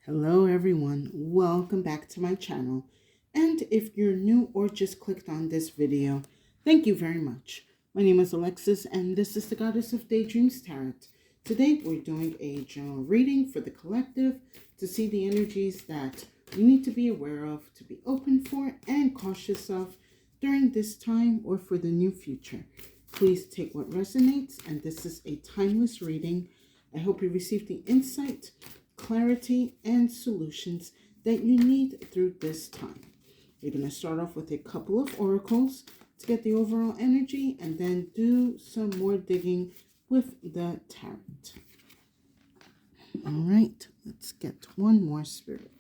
Hello everyone, welcome back to my channel. And if you're new or just clicked on this video, thank you very much. My name is Alexis and this is the Goddess of Daydreams Tarot. Today we're doing a general reading for the collective to see the energies that you need to be aware of, to be open for and cautious of during this time or for the new future. Please take what resonates, and this is a timeless reading. I hope you receive the insight, clarity, and solutions that you need through this time. We're going to start off with a couple of oracles to get the overall energy and then do some more digging with the tarot. All right, let's get one more spirit.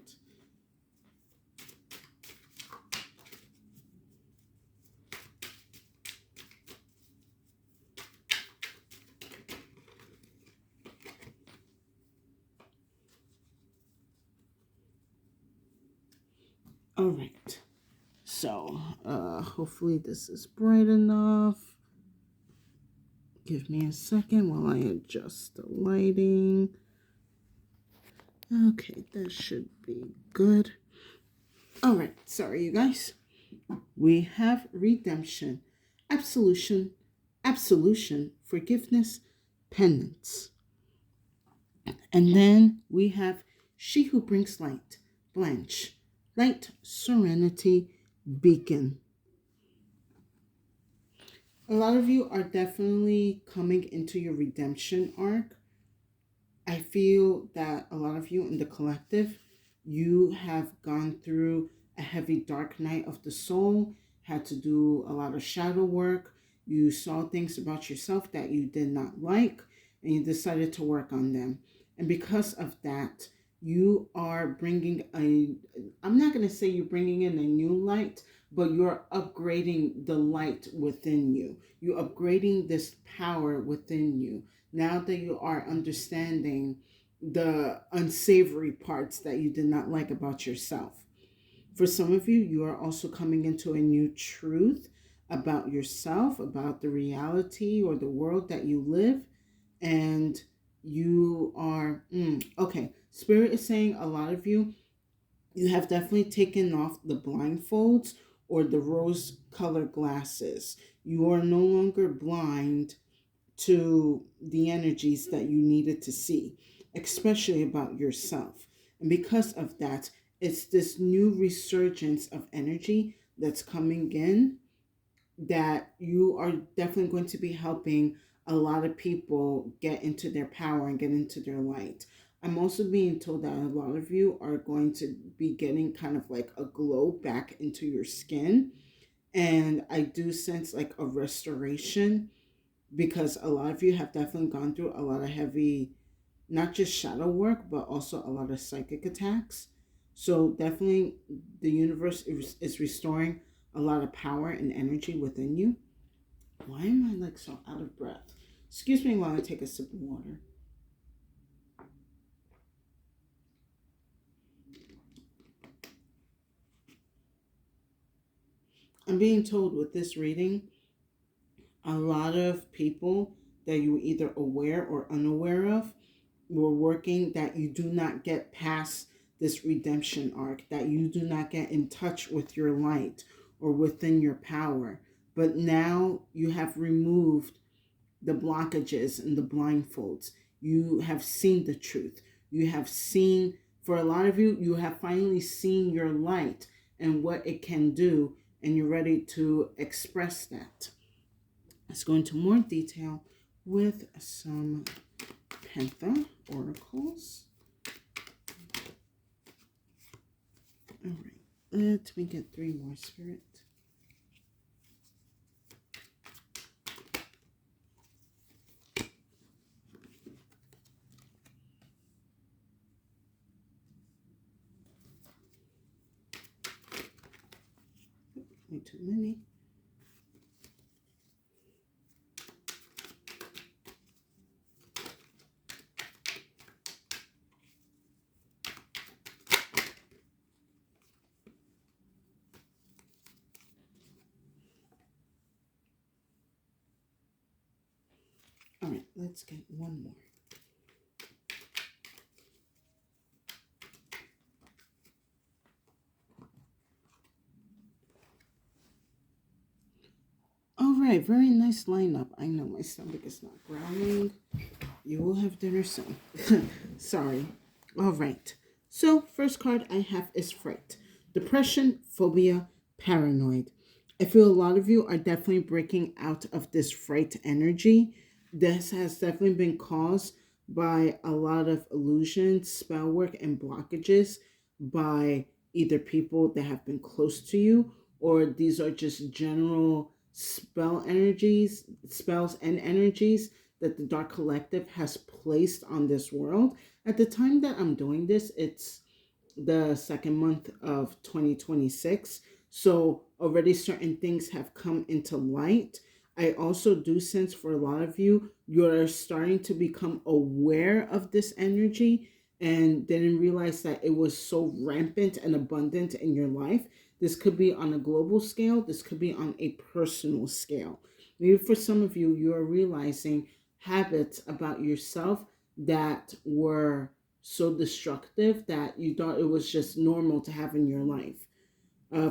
All right, so hopefully this is bright enough. Give me a second while I adjust the lighting. Okay, that should be good. All right, sorry you guys. We have redemption, absolution, forgiveness, penance. And then we have she who brings light, Blanche, light, serenity, beacon. A lot of you are definitely coming into your redemption arc. I feel that a lot of you in the collective, you have gone through a heavy dark night of the soul, had to do a lot of shadow work. You saw things about yourself that you did not like, and you decided to work on them. And because of that, you are bringing I'm not going to say you're bringing in a new light, but you're upgrading the light within you. You're upgrading this power within you. Now that you are understanding the unsavory parts that you did not like about yourself. For some of you, you are also coming into a new truth about yourself, about the reality or the world that you live. And you are, okay, Spirit is saying a lot of you, you have definitely taken off the blindfolds or the rose-colored glasses. You are no longer blind to the energies that you needed to see, especially about yourself. And because of that, it's this new resurgence of energy that's coming in that you are definitely going to be helping a lot of people get into their power and get into their light. I'm also being told that a lot of you are going to be getting kind of like a glow back into your skin. And I do sense like a restoration because a lot of you have definitely gone through a lot of heavy, not just shadow work, but also a lot of psychic attacks. So definitely the universe is restoring a lot of power and energy within you. Why am I like so out of breath? Excuse me while I take a sip of water. I'm being told with this reading, a lot of people that you were either aware or unaware of were working that you do not get past this redemption arc, that you do not get in touch with your light or within your power. But now you have removed the blockages and the blindfolds. You have seen the truth. You have seen, for a lot of you, you have finally seen your light and what it can do, and you're ready to express that. Let's go into more detail with some Panther oracles. All right, let me get three more, Spirit. Way too many. All right, let's get one more. right, very nice lineup. I know my stomach is not growling. You will have dinner soon. Sorry. All right. So, first card I have is fright. Depression, phobia, paranoid. I feel a lot of you are definitely breaking out of this fright energy. This has definitely been caused by a lot of illusions, spell work, and blockages by either people that have been close to you, or these are just general spells and energies that the Dark Collective has placed on this world. At the time that I'm doing this, it's the second month of 2026. So already certain things have come into light. I also do sense for a lot of you, you're starting to become aware of this energy and didn't realize that it was so rampant and abundant in your life. This could be on a global scale, this could be on a personal scale. Maybe for some of you, you are realizing habits about yourself that were so destructive that you thought it was just normal to have in your life.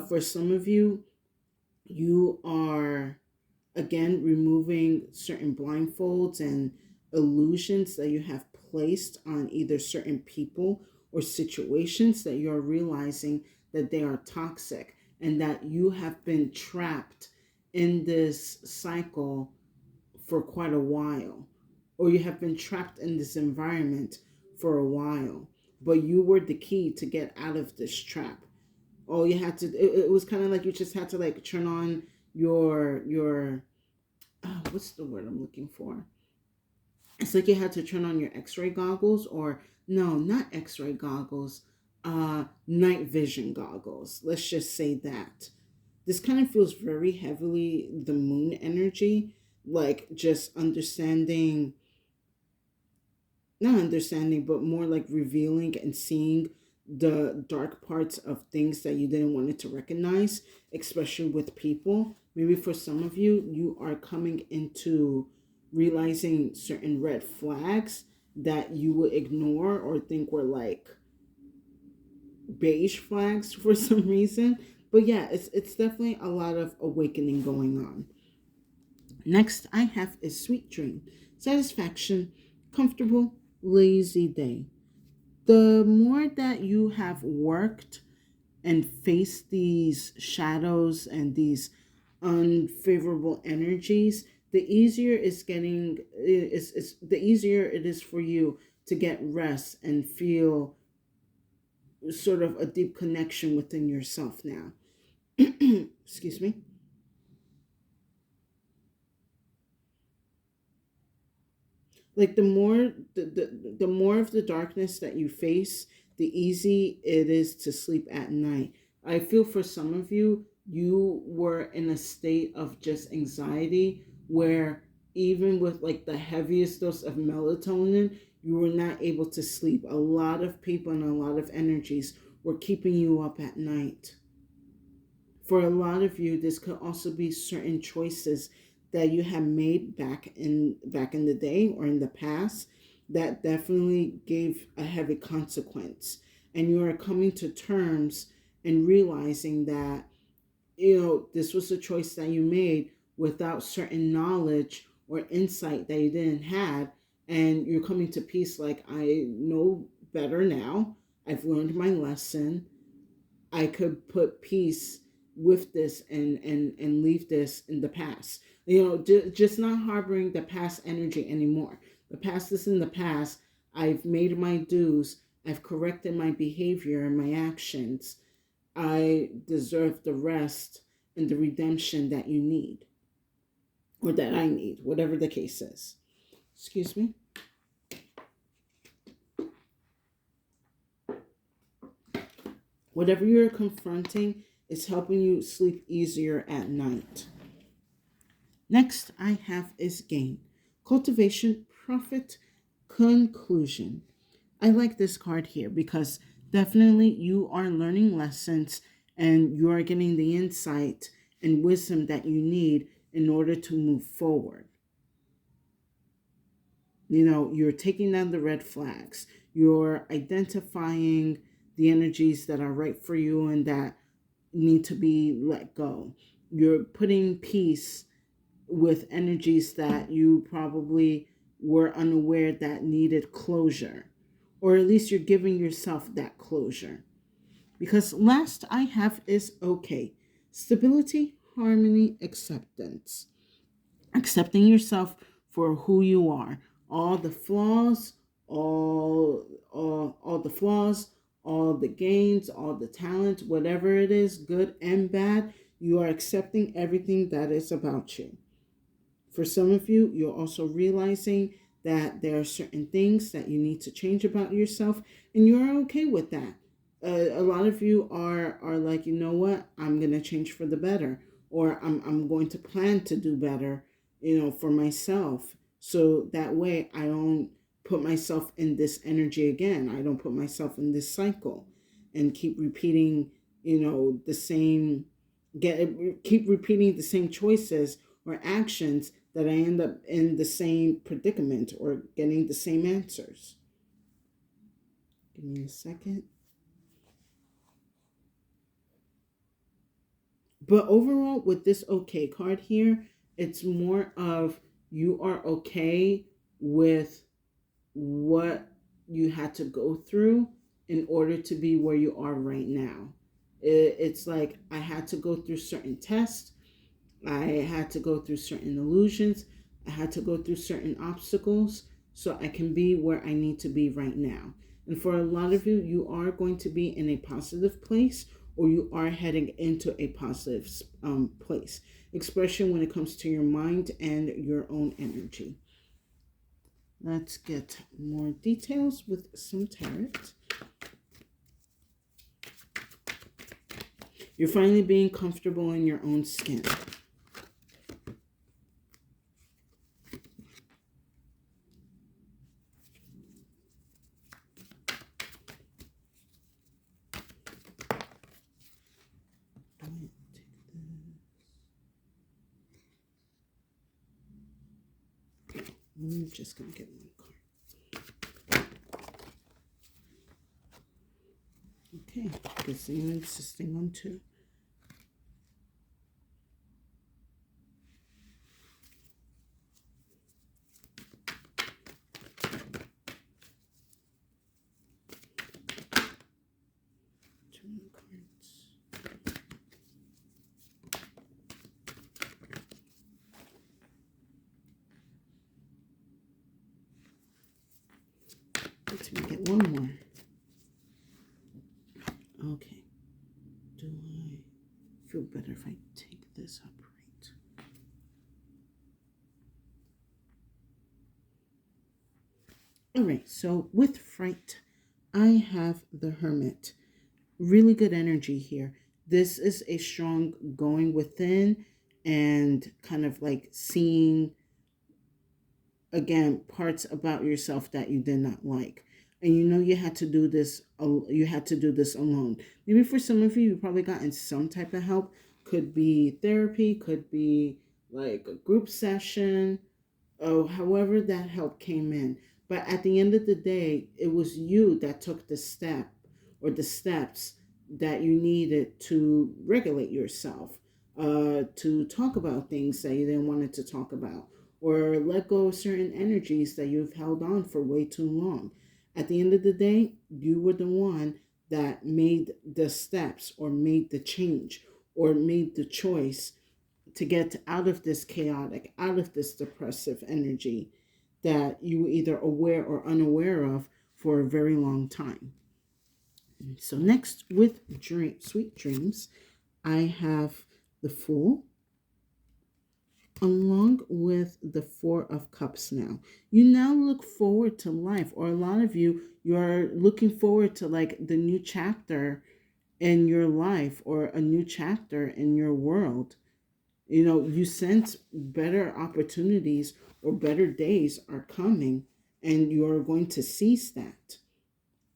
For some of you, you are again removing certain blindfolds and illusions that you have placed on either certain people or situations that you're realizing that they are toxic and that you have been trapped in this cycle for quite a while, or you have been trapped in this environment for a while, but you were the key to get out of this trap. All you had to, it was kind of like you just had to like turn on your what's the word I'm looking for? It's like you had to turn on your X-ray goggles, or no, not X-ray goggles, night vision goggles. Let's just say that. This kind of feels very heavily the moon energy, like just understanding, not understanding, but more like revealing and seeing the dark parts of things that you didn't want it to recognize, especially with people. Maybe for some of you, you are coming into realizing certain red flags that you would ignore or think were like beige flags for some reason. But yeah, it's definitely a lot of awakening going on. Next I have is sweet dream. Satisfaction, comfortable, lazy day. The more that you have worked and faced these shadows and these unfavorable energies, the easier it's getting is the easier it is for you to get rest and feel sort of a deep connection within yourself now. Excuse me. Like the more of the darkness that you face, the easy it is to sleep at night. I feel for some of you, you were in a state of just anxiety where even with like the heaviest dose of melatonin, you were not able to sleep. A lot of people and a lot of energies were keeping you up at night. For a lot of you, this could also be certain choices that you have made back in the day or in the past that definitely gave a heavy consequence, and you are coming to terms and realizing that this was a choice that you made without certain knowledge or insight that you didn't have, and you're coming to peace like, I know better now. I've learned my lesson. I could put peace with this and leave this in the past. Just not harboring the past energy anymore. The past is in the past. I've made my dues. I've corrected my behavior and my actions. I deserve the rest and the redemption that you need, or that I need, whatever the case is. Excuse me. Whatever you're confronting is helping you sleep easier at night. Next I have is gain, cultivation, profit, conclusion. I like this card here because definitely you are learning lessons and you are getting the insight and wisdom that you need in order to move forward. You're taking down the red flags. You're identifying the energies that are right for you and that need to be let go. You're putting peace with energies that you probably were unaware that needed closure, or at least you're giving yourself that closure. Because last I have is okay. Stability, harmony, acceptance. Accepting yourself for who you are. All the flaws, all the flaws, all the gains, all the talent, whatever it is, good and bad, you are accepting everything that is about you. For some of you, you're also realizing that there are certain things that you need to change about yourself, and you're okay with that. A lot of you are like, you know what, I'm gonna change for the better, or I'm going to plan to do better, for myself, so that way I don't put myself in this energy again. I don't put myself in this cycle, and keep repeating, the same get keep repeating the same choices or actions that I end up in the same predicament or getting the same answers. Give me a second. But overall, with this okay card here, it's more of you are okay with what you had to go through in order to be where you are right now. It's like I had to go through certain tests. I had to go through certain illusions. I had to go through certain obstacles so I can be where I need to be right now. And for a lot of you, you are going to be in a positive place, or you are heading into a positive place, especially when it comes to your mind and your own energy. Let's get more details with some tarot. You're finally being comfortable in your own skin. I'm just going to get one card. Okay, because you're insisting on two. Two more cards. Let's get one more. Okay. Do I feel better if I take this upright? All right, so with fright, I have the Hermit. Really good energy here. This is a strong going within and kind of like seeing again parts about yourself that you did not like, and you had to do this, you had to do this alone. Maybe for some of you, you probably gotten some type of help. Could be therapy, could be like a group session, or however that help came in. But at the end of the day, it was you that took the step or the steps that you needed to regulate yourself, to talk about things that you didn't want to talk about, or let go of certain energies that you've held on for way too long. At the end of the day, you were the one that made the steps or made the change or made the choice to get out of this chaotic, out of this depressive energy that you were either aware or unaware of for a very long time. So next, with sweet dreams, I have the Fool, along with the Four of Cups. Now you now look forward to life, or a lot of you, you're looking forward to like the new chapter in your life or a new chapter in your world. You sense better opportunities or better days are coming, and you are going to seize that,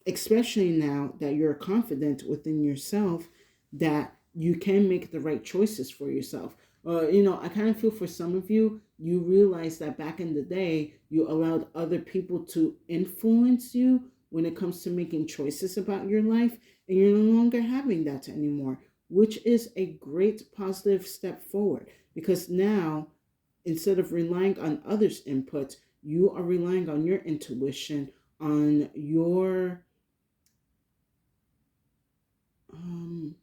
especially now that you're confident within yourself that you can make the right choices for yourself. I kind of feel for some of you, you realize that back in the day, you allowed other people to influence you when it comes to making choices about your life, and you're no longer having that anymore, which is a great positive step forward, because now instead of relying on others' inputs, you are relying on your intuition, on your um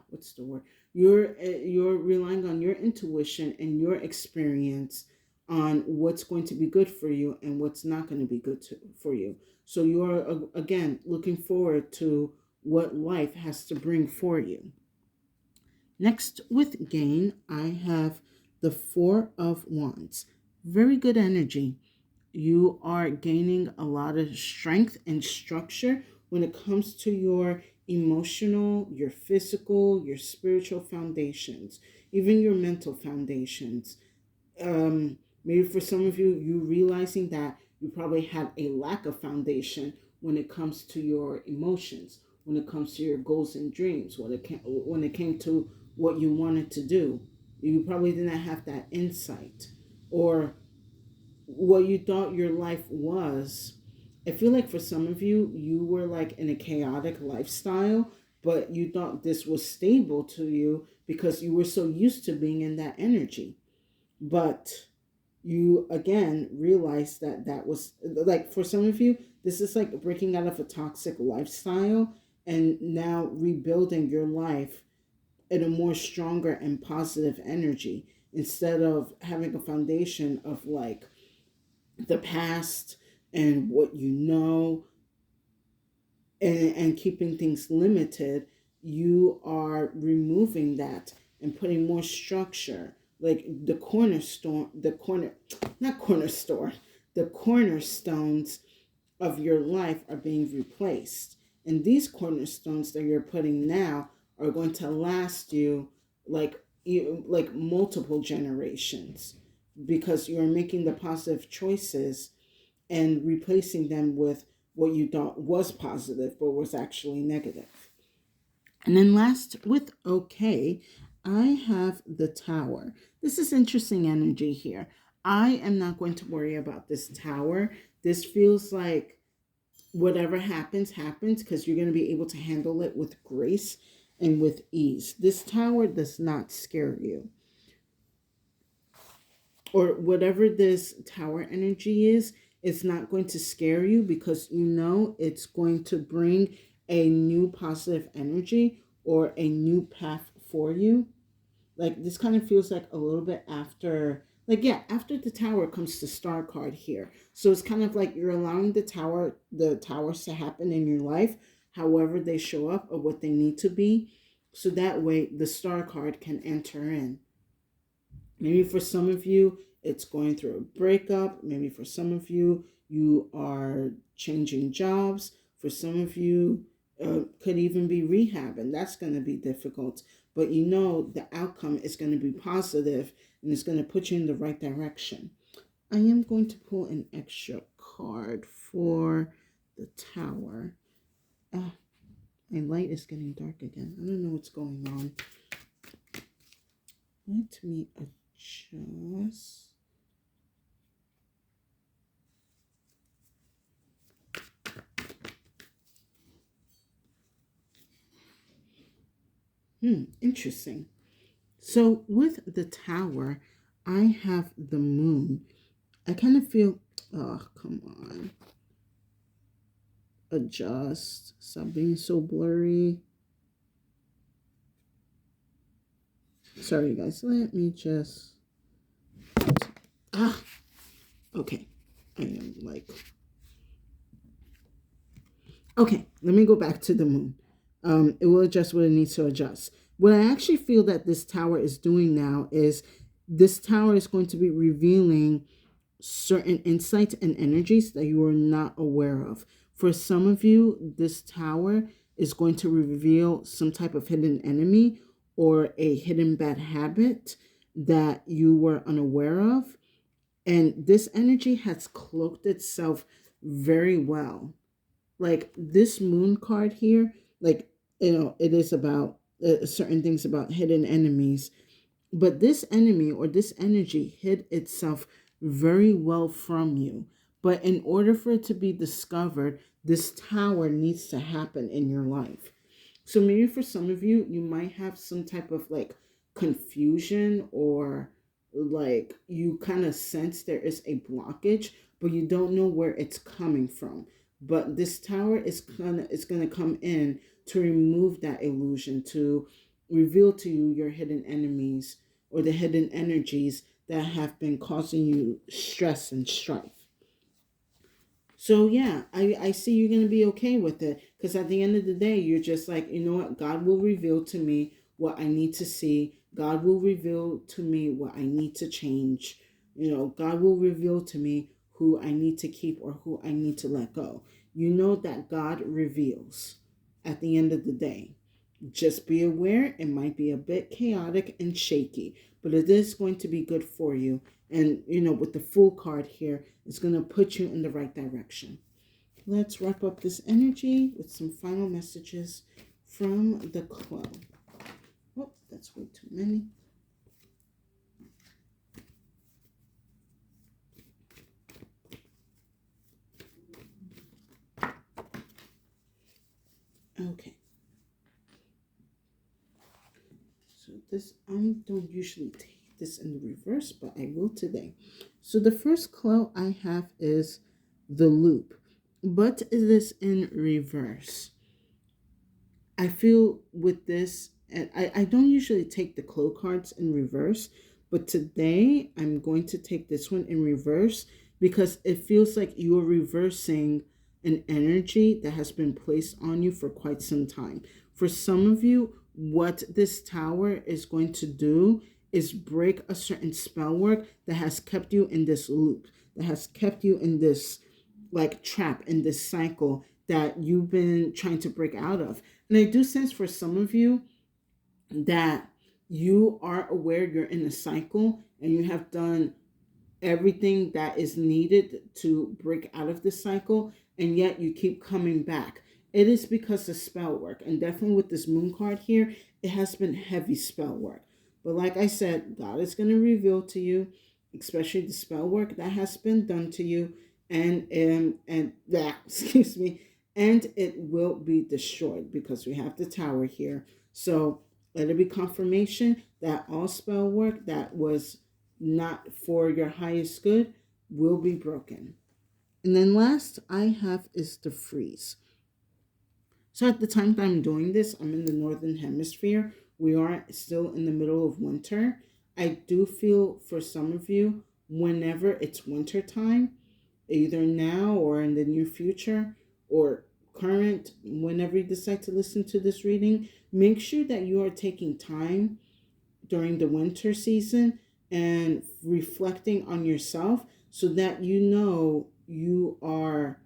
what's the word, you're relying on your intuition and your experience on what's going to be good for you and what's not going to be for you. So you're again looking forward to what life has to bring for you. Next, with gain, I have the Four of Wands. Very good energy. You are gaining a lot of strength and structure when it comes to your emotional, your physical, your spiritual foundations, even your mental foundations. Maybe for some of you, you realizing that you probably had a lack of foundation when it comes to your emotions, when it comes to your goals and dreams, when it came to what you wanted to do. You probably didn't have that insight, or what you thought your life was. I feel like for some of you, you were like in a chaotic lifestyle, but you thought this was stable to you because you were so used to being in that energy. But you again realize that that was like, for some of you, this is like breaking out of a toxic lifestyle and now rebuilding your life in a more stronger and positive energy, instead of having a foundation of like the past and what you know, and keeping things limited. You are removing that and putting more structure, like the cornerstone, the corner, not corner store, the cornerstones of your life are being replaced. And these cornerstones that you're putting now are going to last you like like multiple generations, because you're making the positive choices and replacing them with what you thought was positive but was actually negative. And then last, with okay, I have the Tower. This is interesting energy here. I am not going to worry about this Tower. This feels like whatever happens, happens, because you're going to be able to handle it with grace and with ease. This Tower does not scare you. Or whatever this Tower energy is, it's not going to scare you, because you know it's going to bring a new positive energy or a new path for you. Like, this kind of feels like a little bit after, like, yeah, after the Tower comes the Star card here. So it's kind of like you're allowing the towers to happen in your life, however they show up or what they need to be. So that way the Star card can enter in. Maybe for some of you, it's going through a breakup. Maybe for some of you, you are changing jobs. For some of you, could even be rehab, and that's going to be difficult. But you know the outcome is going to be positive, and it's going to put you in the right direction. I am going to pull an extra card for the Tower. My light is getting dark again. I don't know what's going on. Let me adjust. Interesting. So with the Tower, I have the Moon. I kind of feel, oh, come on. Adjust. Stop being so blurry. Sorry, guys. Let me just. Ah, okay. I am like. Okay, let me go back to the Moon. It will adjust what it needs to adjust. What I actually feel that this Tower is doing now is this Tower is going to be revealing certain insights and energies that you are not aware of. For some of you, this Tower is going to reveal some type of hidden enemy or a hidden bad habit that you were unaware of. And this energy has cloaked itself very well. Like this Moon card here, like, it is about certain things about hidden enemies, but this enemy or this energy hid itself very well from you. But in order for it to be discovered, this Tower needs to happen in your life. So maybe for some of you, you might have some type of like confusion or like you kind of sense there is a blockage, but you don't know where it's coming from. But this tower is gonna come in to remove that illusion, to reveal to you your hidden enemies or the hidden energies that have been causing you stress and strife. So yeah, I see you're gonna be okay with it, because at the end of the day, you're just like, you know what, God will reveal to me what I need to see. God will reveal to me what I need to change. God will reveal to me who I need to keep or who I need to let go. You know that God reveals at the end of the day. Just be aware it might be a bit chaotic and shaky, but it is going to be good for you. And, with the Fool card here, it's going to put you in the right direction. Let's wrap up this energy with some final messages from the Clown. Oh, that's way too many. Okay. So this, I don't usually take this in the reverse, but I will today. So the first clue I have is the loop, but it is in reverse. I feel with this, and I don't usually take the clue cards in reverse, but today I'm going to take this one in reverse because it feels like you're reversing an energy that has been placed on you for quite some time. For some of you, what this tower is going to do is break a certain spell work that has kept you in this loop, that has kept you in this like trap, in this cycle that you've been trying to break out of. And I do sense for some of you that you are aware you're in a cycle and you have done everything that is needed to break out of this cycle, and yet you keep coming back. It is because of spell work, and definitely with this moon card here, it has been heavy spell work. But like I said, God is going to reveal to you, especially the spell work that has been done to you, and that excuse me, and it will be destroyed because we have the tower here. So let it be confirmation that all spell work that was not for your highest good will be broken. And then last I have is the freeze. So at the time that I'm doing this, I'm in the northern hemisphere. We are still in the middle of winter. I do feel for some of you, whenever it's winter time, either now or in the near future or current, whenever you decide to listen to this reading, make sure that you are taking time during the winter season and reflecting on yourself so that you know you are,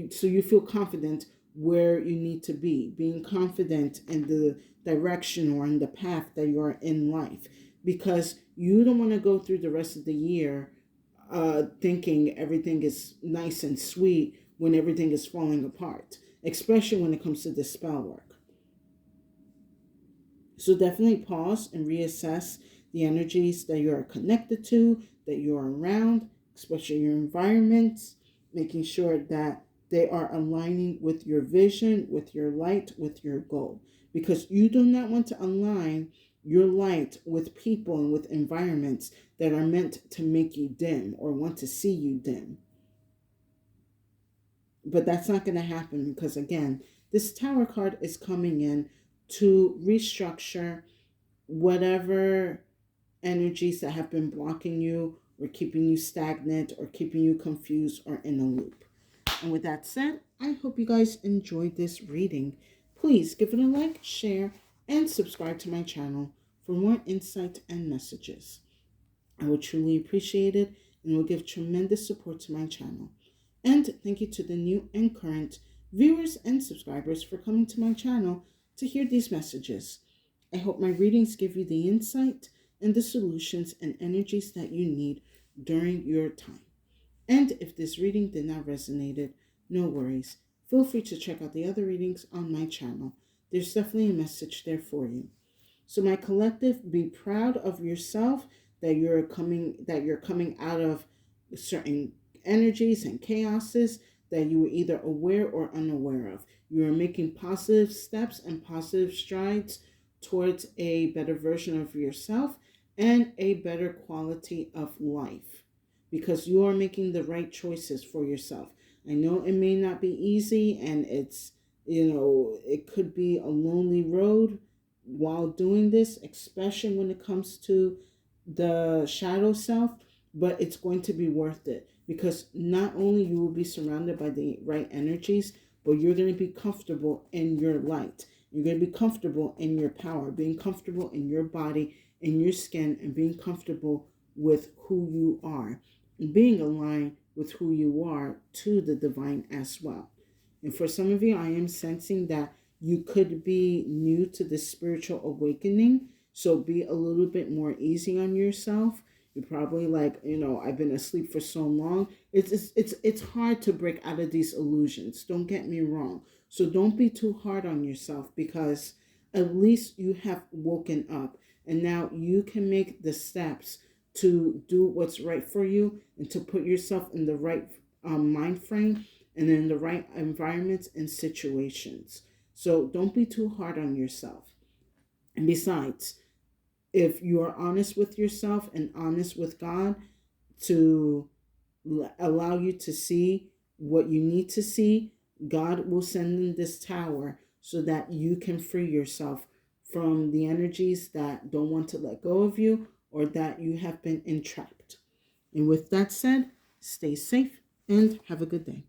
so you feel confident where you need to be, being confident in the direction or in the path that you are in life, because you don't want to go through the rest of the year thinking everything is nice and sweet when everything is falling apart, especially when it comes to the spell work. So definitely pause and reassess the energies that you are connected to, that you are around, especially your environments, making sure that they are aligning with your vision, with your light, with your goal. Because you do not want to align your light with people and with environments that are meant to make you dim or want to see you dim. But that's not going to happen because, again, this tower card is coming in to restructure whatever energies that have been blocking you or keeping you stagnant or keeping you confused or in a loop. And with that said, I hope you guys enjoyed this reading. Please give it a like, share, and subscribe to my channel for more insight and messages. I would truly appreciate it and will give tremendous support to my channel. And thank you to the new and current viewers and subscribers for coming to my channel to hear these messages. I hope my readings give you the insight and the solutions and energies that you need during your time. And if this reading did not resonate, no worries. Feel free to check out the other readings on my channel. There's definitely a message there for you. So my collective, be proud of yourself that you're coming out of certain energies and chaoses that you were either aware or unaware of. You are making positive steps and positive strides towards a better version of yourself, and a better quality of life because you are making the right choices for yourself. I know it may not be easy and it could be a lonely road while doing this, especially when it comes to the shadow self, but it's going to be worth it because not only you will be surrounded by the right energies, but you're going to be comfortable in your light. You're going to be comfortable in your power, being comfortable in your body, in your skin, and being comfortable with who you are, and being aligned with who you are to the divine as well. And for some of you, I am sensing that you could be new to the spiritual awakening. So be a little bit more easy on yourself. You're probably like, I've been asleep for so long. It's hard to break out of these illusions. Don't get me wrong. So don't be too hard on yourself because at least you have woken up and now you can make the steps to do what's right for you and to put yourself in the right mind frame and in the right environments and situations. So don't be too hard on yourself. And besides, if you are honest with yourself and honest with God to allow you to see what you need to see, God will send in this tower so that you can free yourself from the energies that don't want to let go of you or that you have been entrapped. And with that said, stay safe and have a good day.